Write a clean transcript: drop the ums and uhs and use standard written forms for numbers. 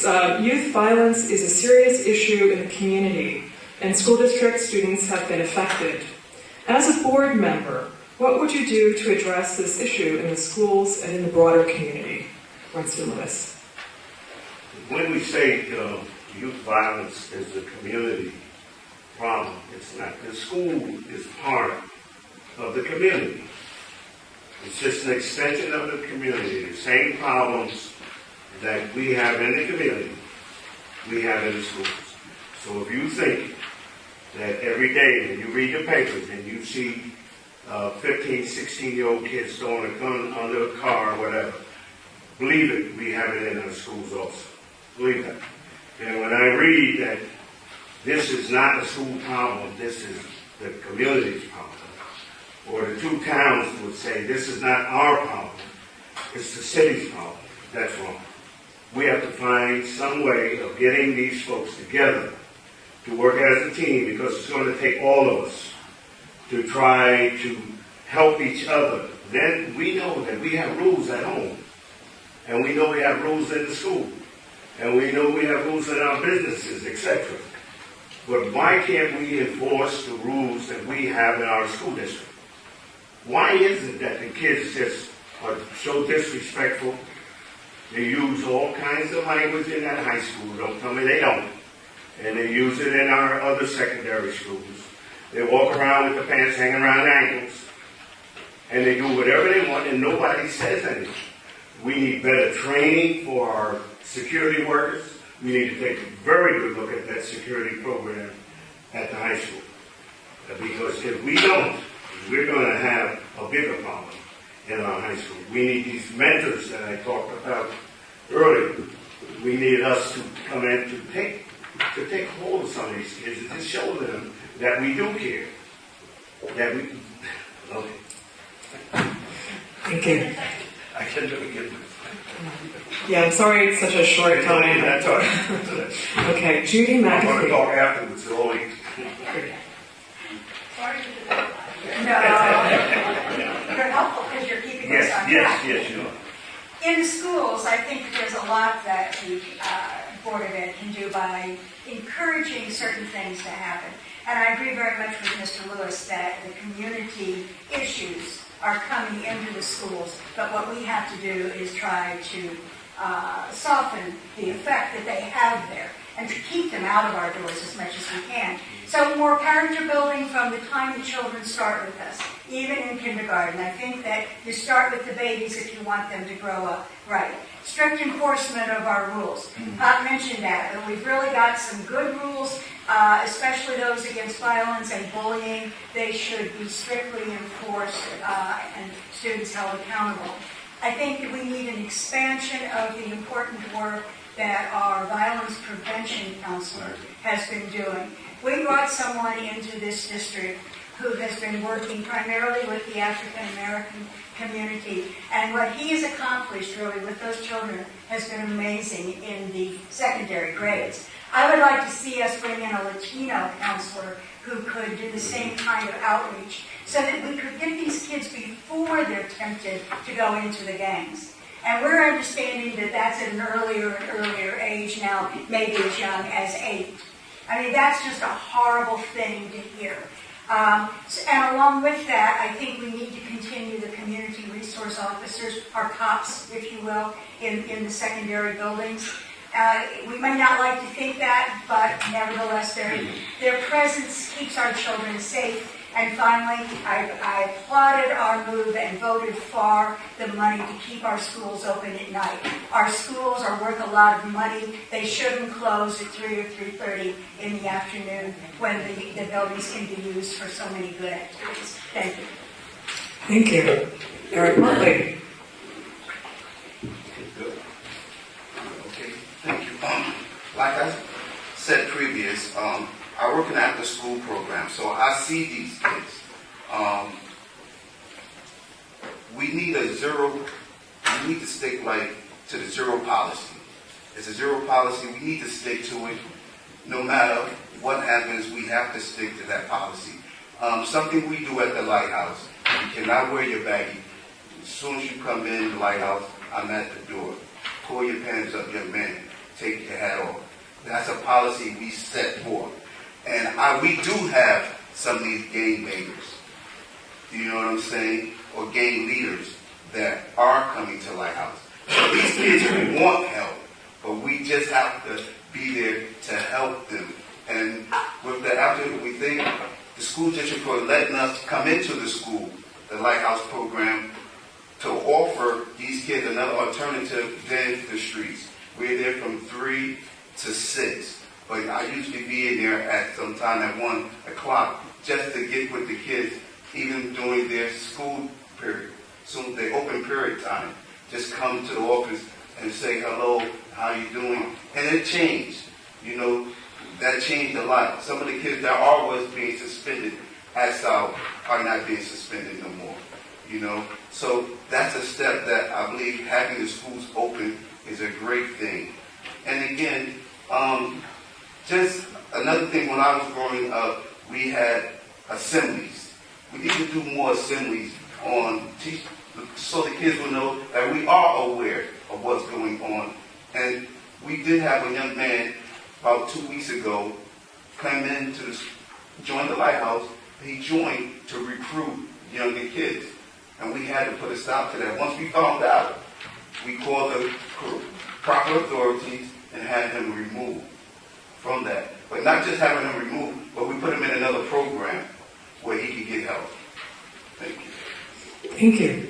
Youth violence is a serious issue in the community, and school district students have been affected. As a board member, what would you do to address this issue in the schools and in the broader community? Runston Lewis. When we say youth violence is a community problem, it's not. The school is part of the community. It's just an extension of the community. The same problems that we have in the community, we have in the schools. So if you think that every day when you read the papers and you see 15, 16-year-old kids throwing a gun under a car or whatever, believe it, we have it in our schools also. Believe that. And when I read that this is not a school problem, this is the community's problem, or the two towns would say this is not our problem, it's the city's problem, that's wrong. We have to find some way of getting these folks together to work as a team, because it's going to take all of us to try to help each other. Then we know that we have rules at home, and we know we have rules in the school, and we know we have rules in our businesses, etc. But why can't we enforce the rules that we have in our school district? Why is it that the kids just are so disrespectful? They use all kinds of language in that high school. Don't tell me they don't. And they use it in our other secondary schools. They walk around with the pants hanging around their ankles. And they do whatever they want, and nobody says anything. We need better training for our security workers. We need to take a very good look at that security program at the high school. Because if we don't, we're going to have a bigger problem in our high school. We need these mentors that I talked about earlier. We need us to come in to take hold of some of these kids and to show them that we do care. That we... Okay. Thank you. I can't really get this. Yeah, I'm sorry it's such a short time. That's all right. Okay, Judith McAfee. I'm going to talk afterwards, so only... Sorry to the No. You're helpful because you're keeping us on track. Yes, you are. In schools, I think there's a lot that the Board of Ed can do by encouraging certain things to happen. And I agree very much with Mr. Lewis that the community issues are coming into the schools, but what we have to do is try to soften the effect that they have there and to keep them out of our doors as much as we can. So more character building from the time the children start with us, even in kindergarten. I think that you start with the babies if you want them to grow up right. Strict enforcement of our rules. Pop mentioned that, but we've really got some good rules, especially those against violence and bullying. They should be strictly enforced and students held accountable. I think that we need an expansion of the important work that our violence prevention counselor has been doing. We brought someone into this district who has been working primarily with the African American community, and what he has accomplished really with those children has been amazing in the secondary grades. I would like to see us bring in a Latino counselor who could do the same kind of outreach so that we could get these kids before they're tempted to go into the gangs. And we're understanding that that's at an earlier and earlier age now, maybe as young as 8. I mean, that's just a horrible thing to hear. And along with that, I think we need to continue the community resource officers, our cops, if you will, in the secondary buildings. We may not like to think that, but nevertheless, their presence keeps our children safe. And finally, I applauded our move and voted for the money to keep our schools open at night. Our schools are worth a lot of money. They shouldn't close at 3 or 3:30 in the afternoon when the buildings can be used for so many good activities. Thank you. Thank you. Eric Motley. Okay, thank you. Like I said previous, I work in an after-school program, so I see these kids. We need to stick to the zero policy. It's a zero policy. We need to stick to it. No matter what happens, we have to stick to that policy. Something we do at the lighthouse, you cannot wear your baggie. As soon as you come in the lighthouse, I'm at the door. Pull your pants up, young man. take your hat off. That's a policy we set forth. And we do have some of these gang bangers, you know what I'm saying, or gang leaders that are coming to Lighthouse. So these kids want help, but we just have to be there to help them. And with the after we thank the school district for letting us come into the school, the Lighthouse program, to offer these kids another alternative than the streets. We're there from 3 to 6, but I usually be in there at some time at 1 o'clock just to get with the kids, even during their school period. So the open period time, just come to the office and say hello, how you doing? And it changed, you know, that changed a lot. Some of the kids that was being suspended at South are not being suspended no more, you know. So that's a step that I believe having the schools open is a great thing. And again, just another thing, when I was growing up, we had assemblies. We need to do more assemblies so the kids will know that we are aware of what's going on. And we did have a young man about 2 weeks ago come in to join the Lighthouse. He joined to recruit younger kids. And we had to put a stop to that. Once we found out, we called the proper authorities and had him removed from that. But not just having him removed, but we put him in another program where he could get help. Thank you. Thank you.